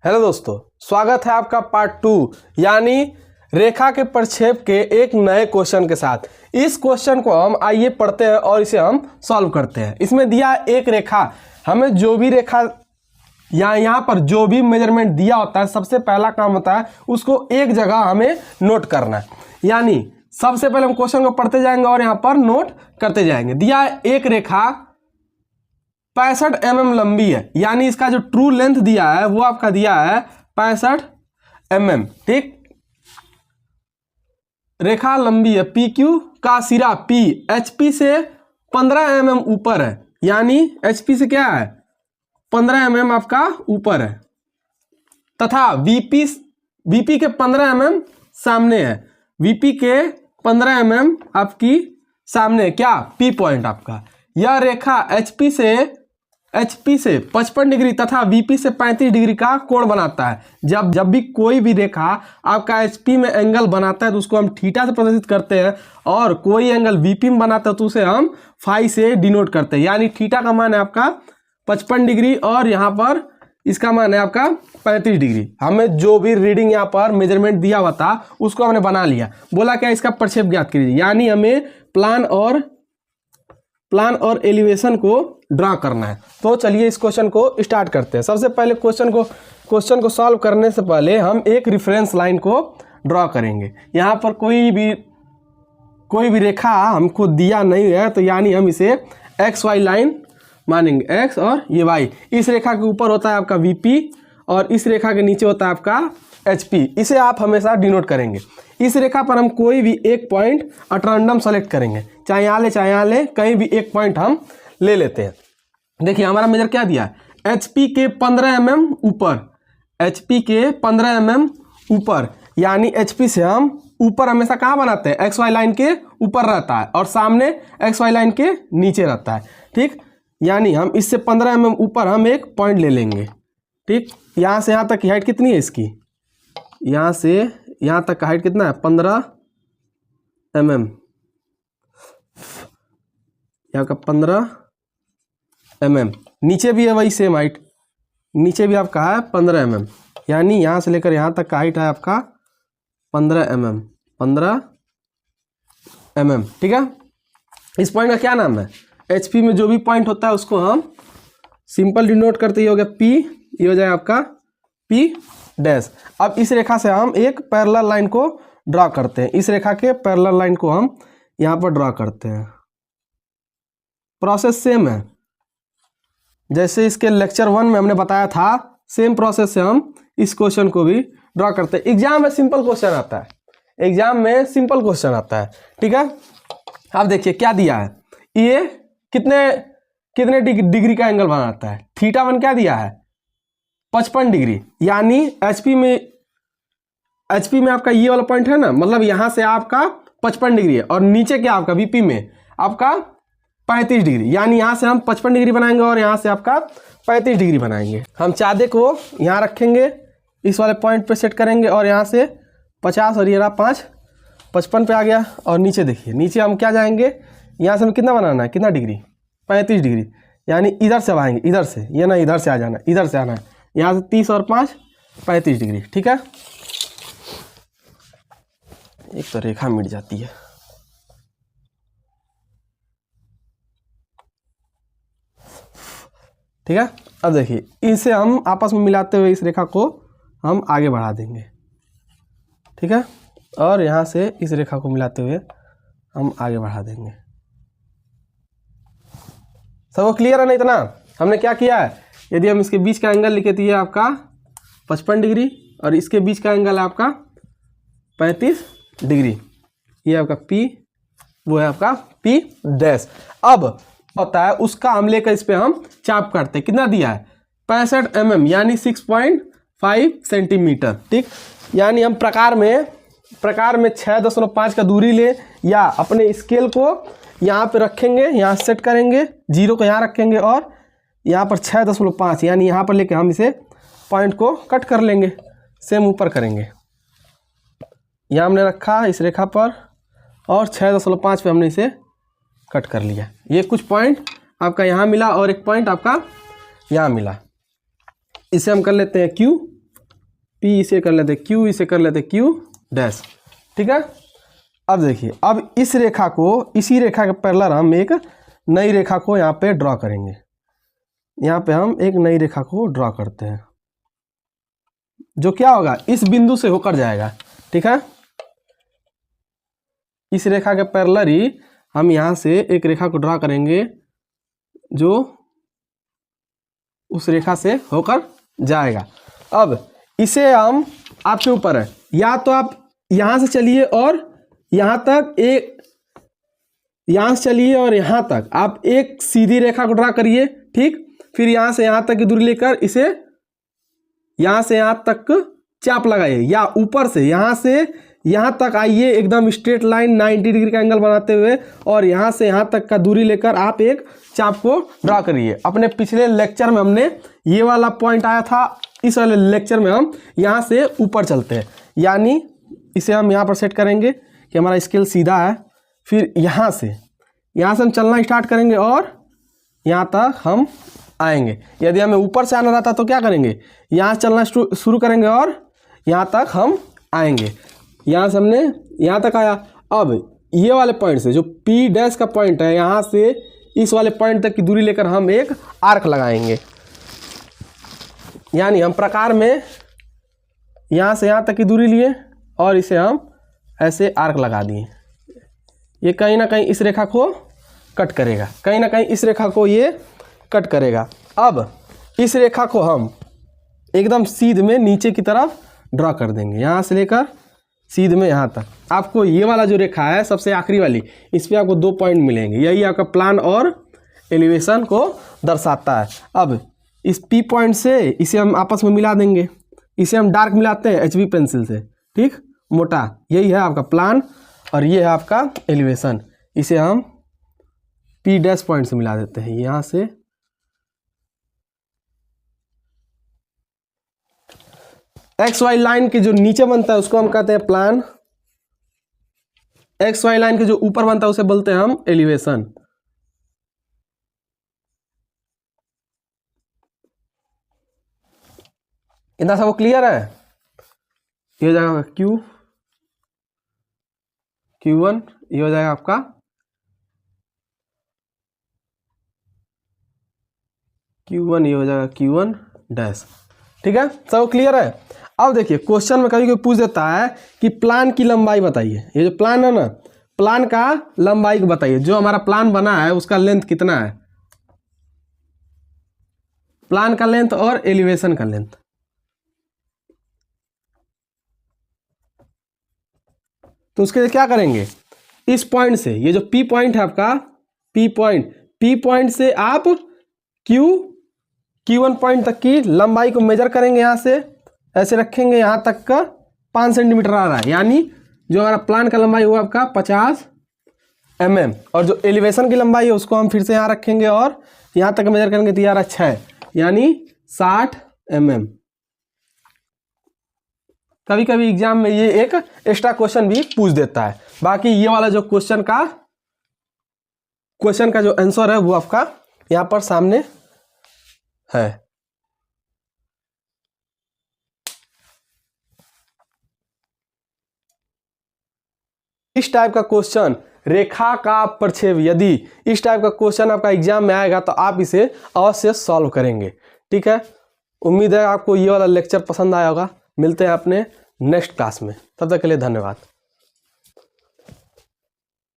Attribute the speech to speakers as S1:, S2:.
S1: Hello दोस्तों, स्वागत है आपका पार्ट 2 यानी रेखा के प्रक्षेप के एक नए क्वेश्चन के साथ। इस क्वेश्चन को हम आइए पढ़ते हैं और इसे हम सॉल्व करते हैं। इसमें दिया एक रेखा, हमें जो भी रेखा या यहाँ पर जो भी मेजरमेंट दिया होता है, सबसे पहला काम होता है उसको एक जगह हमें नोट करना है। यानी सबसे पहले हम क्वेश्चन को पढ़ते जाएंगे और यहाँ पर नोट करते जाएंगे। दिया एक रेखा 65 mm लंबी है, यानी इसका जो ट्रू लेंथ दिया है वो आपका दिया है 65 mm। ठीक, रेखा लंबी है, पी क्यू का सिरा P HP से 15 mm ऊपर है, यानी HP से क्या है 15 mm आपका ऊपर है, तथा VP के 15 mm सामने है। VP के 15 mm आपकी सामने है, क्या P पॉइंट आपका। यह रेखा HP से 55 डिग्री तथा VP से 35 डिग्री का कोण बनाता है। जब भी कोई भी रेखा आपका HP में एंगल बनाता है तो उसको हम थीटा से प्रदर्शित करते हैं, और कोई एंगल VP में बनाता है तो उसे हम फाई से डिनोट करते हैं। यानी थीटा का मान है आपका 55 डिग्री और यहाँ पर इसका मान है आपका 35 डिग्री। हमें जो भी रीडिंग यहाँ पर मेजरमेंट दिया हुआ था उसको हमने बना लिया। बोला क्या, इसका प्रक्षेप ज्ञात कीजिए, यानी हमें प्लान और एलिवेशन को ड्रा करना है। तो चलिए इस क्वेश्चन को स्टार्ट करते हैं। सबसे पहले क्वेश्चन को सॉल्व करने से पहले हम एक रेफरेंस लाइन को ड्रा करेंगे। यहाँ पर कोई भी रेखा हमको दिया नहीं है, तो यानी हम इसे एक्स वाई लाइन मानेंगे, एक्स और ये वाई। इस रेखा के ऊपर होता है आपका VP और इस रेखा के नीचे होता है आपका HP। इसे आप हमेशा डिनोट करेंगे। इस रेखा पर हम कोई भी एक पॉइंट एट रैंडम सेलेक्ट करेंगे, चाहे यहाँ ले, कहीं भी एक पॉइंट हम ले लेते हैं। देखिए हमारा मेजर क्या दिया है, HP के 15 mm ऊपर, HP के 15 mm ऊपर, यानी HP से हम ऊपर हमेशा कहाँ बनाते हैं, XY लाइन के ऊपर रहता है और सामने XY लाइन के नीचे रहता है। ठीक, यानी हम इससे 15 mm ऊपर हम एक पॉइंट ले लेंगे। ठीक, यहाँ से यहाँ तक की हाइट कितनी है इसकी, यहाँ से यहाँ तक का हाइट कितना है 15 mm, यहाँ का 15 mm। नीचे भी है वही सेम हाइट, नीचे भी आपका है 15 mm, यानी यहाँ से लेकर यहाँ तक का हाइट है आपका 15 mm। ठीक है, इस पॉइंट का क्या नाम है, HP में जो भी पॉइंट होता है उसको हम सिंपल डिनोट करते ही हो गया P, ये हो जाए आपका P डैश। अब इस रेखा से हम एक पैरेलल लाइन को ड्रा करते हैं। इस रेखा के पैरेलल लाइन को हम यहाँ पर ड्रा करते हैं। प्रोसेस सेम है जैसे इसके लेक्चर 1 में हमने बताया था, सेम प्रोसेस से हम इस क्वेश्चन को भी ड्रा करते हैं। एग्जाम में सिंपल क्वेश्चन आता है, ठीक है। अब देखिए क्या दिया है, ये कितने डिग्री का एंगल बनाता है, θ1 क्या दिया है 55 डिग्री, यानी HP में आपका ये वाला पॉइंट है ना, मतलब यहाँ से आपका 55 डिग्री है और नीचे क्या आपका VP में आपका 35 डिग्री, यानी यहाँ से हम 55 डिग्री बनाएंगे और यहाँ से आपका 35 डिग्री बनाएंगे। हम चादे को यहाँ रखेंगे, इस वाले पॉइंट पे सेट करेंगे और यहाँ से 50 और ये रहा 5, 55 पे आ गया। और नीचे देखिए, नीचे हम क्या जाएंगे, यहाँ से हमें कितना बनाना है, कितना डिग्री 35 डिग्री, यानी इधर से आएंगे, इधर से, ये ना इधर से आ जाना, इधर से आना है, यहाँ से 30 और 5 35 डिग्री। ठीक है, एक तो रेखा मिट जाती है। ठीक है, अब देखिए इसे हम आपस में मिलाते हुए इस रेखा को हम आगे बढ़ा देंगे। ठीक है, और यहाँ से इस रेखा को मिलाते हुए हम आगे बढ़ा देंगे। सबको क्लियर है ना इतना? हमने क्या किया है, यदि हम इसके बीच का एंगल लिखे तो ये आपका 55 डिग्री और इसके बीच का एंगल है आपका 35 डिग्री, ये आपका P, वो है आपका P डैश। अब होता है उसका हम लेकर इस पे हम चाप करते हैं। कितना दिया है 65 mm, यानी 6.5 सेंटीमीटर। ठीक, यानी हम प्रकार में 6.5 का दूरी ले, या अपने स्केल को यहाँ पे रखेंगे, यहाँ सेट करेंगे, 0 को यहाँ रखेंगे और यहाँ पर 6.5, यानी यहाँ पर लेके हम इसे पॉइंट को कट कर लेंगे, सेम ऊपर करेंगे। यहाँ हमने रखा इस रेखा पर और 6.5 पे हमने इसे कट कर लिया। ये कुछ पॉइंट आपका यहाँ मिला और एक पॉइंट आपका यहाँ मिला। इसे हम कर लेते हैं Q P इसे कर लेते Q, इसे कर लेते Q डैश, ठीक है। अब देखिए, अब इस रेखा को, इसी रेखा के पैरेलल हम एक नई रेखा को यहाँ पे ड्रॉ करेंगे। यहाँ पे हम एक नई रेखा को ड्रॉ करते हैं, जो क्या होगा, इस बिंदु से होकर जाएगा, ठीक है। इस रेखा के पैरेलल ही हम यहाँ से एक रेखा को ड्रॉ करेंगे जो उस रेखा से होकर जाएगा। अब इसे हम, आपके ऊपर है, या तो आप यहाँ से चलिए और यहाँ तक एक, यहाँ से चलिए और यहाँ तक आप एक सीधी रेखा को ड्रा करिए, ठीक। फिर यहाँ से यहाँ तक की दूरी लेकर इसे यहाँ से यहाँ तक चाप लगाइए, या ऊपर से यहाँ से यहाँ तक आइए एकदम स्ट्रेट लाइन 90 डिग्री का एंगल बनाते हुए, और यहाँ से यहाँ तक का दूरी लेकर आप एक चाप को ड्रा करिए। अपने पिछले लेक्चर में हमने ये वाला पॉइंट आया था, इस वाले लेक्चर में हम यहाँ से ऊपर चलते हैं, यानी इसे हम यहाँ पर सेट करेंगे कि हमारा स्केल सीधा है। फिर यहाँ से हम चलना स्टार्ट करेंगे और यहाँ तक हम आएंगे। यदि हमें ऊपर से आना रहता तो क्या करेंगे, यहाँ से चलना शुरू करेंगे और यहाँ तक हम आएंगे। यहाँ से हमने यहाँ तक आया। अब ये वाले पॉइंट से, जो P डैश का पॉइंट है, यहाँ से इस वाले पॉइंट तक की दूरी लेकर हम एक आर्क लगाएंगे। यानी हम प्रकार में यहाँ से यहाँ तक की दूरी लिए और इसे हम ऐसे आर्क लगा दिए। ये कहीं ना कहीं इस रेखा को कट करेगा, कहीं ना कहीं इस रेखा को ये कट करेगा। अब इस रेखा को हम एकदम सीध में नीचे की तरफ ड्रॉ कर देंगे, यहाँ से लेकर सीध में यहाँ तक। आपको ये वाला जो रेखा है सबसे आखिरी वाली, इस पर आपको 2 पॉइंट मिलेंगे। यही आपका प्लान और एलिवेशन को दर्शाता है। अब इस P पॉइंट से इसे हम आपस में मिला देंगे। इसे हम डार्क मिलाते हैं HB पेंसिल से, ठीक, मोटा। यही है आपका प्लान और ये है आपका एलिवेशन। इसे हम P डैश पॉइंट से मिला देते हैं। यहाँ से XY लाइन के जो नीचे बनता है उसको हम कहते हैं प्लान, XY लाइन के जो ऊपर बनता है उसे बोलते हैं हम एलिवेशन। इतना सब क्लियर है। ये हो जाएगा Q1, ये हो जाएगा आपका Q1, ये हो जाएगा Q1 डैश, ठीक है। सब क्लियर है। अब देखिए, क्वेश्चन में कभी कोई पूछ देता है कि प्लान की लंबाई बताइए। ये जो प्लान है ना, प्लान का लंबाई को बताइए। जो हमारा प्लान बना है उसका लेंथ कितना है, प्लान का लेंथ और एलिवेशन का लेंथ। तो उसके लिए क्या करेंगे, इस पॉइंट से, ये जो P पॉइंट है आपका, P पॉइंट से आप Q1 पॉइंट तक की लंबाई को मेजर करेंगे। यहाँ से ऐसे रखेंगे, यहाँ तक का 5 सेंटीमीटर आ रहा है, यानी जो हमारा प्लान का लंबाई हुआ आपका 50 mm। और जो एलिवेशन की लंबाई है उसको हम फिर से यहाँ रखेंगे और यहाँ तक मेजर करेंगे तो यार 6, यानी 60 mm। कभी कभी एग्जाम में ये एक एक्स्ट्रा क्वेश्चन भी पूछ देता है। बाकी ये वाला जो क्वेश्चन का जो आंसर है वो आपका यहाँ पर सामने है। इस टाइप का क्वेश्चन, रेखा का प्रक्षेप, यदि इस टाइप का क्वेश्चन आपका एग्जाम में आएगा तो आप इसे अवश्य सॉल्व करेंगे, ठीक है। उम्मीद है आपको ये वाला लेक्चर पसंद आया होगा। मिलते हैं अपने नेक्स्ट क्लास में, तब तक के लिए धन्यवाद।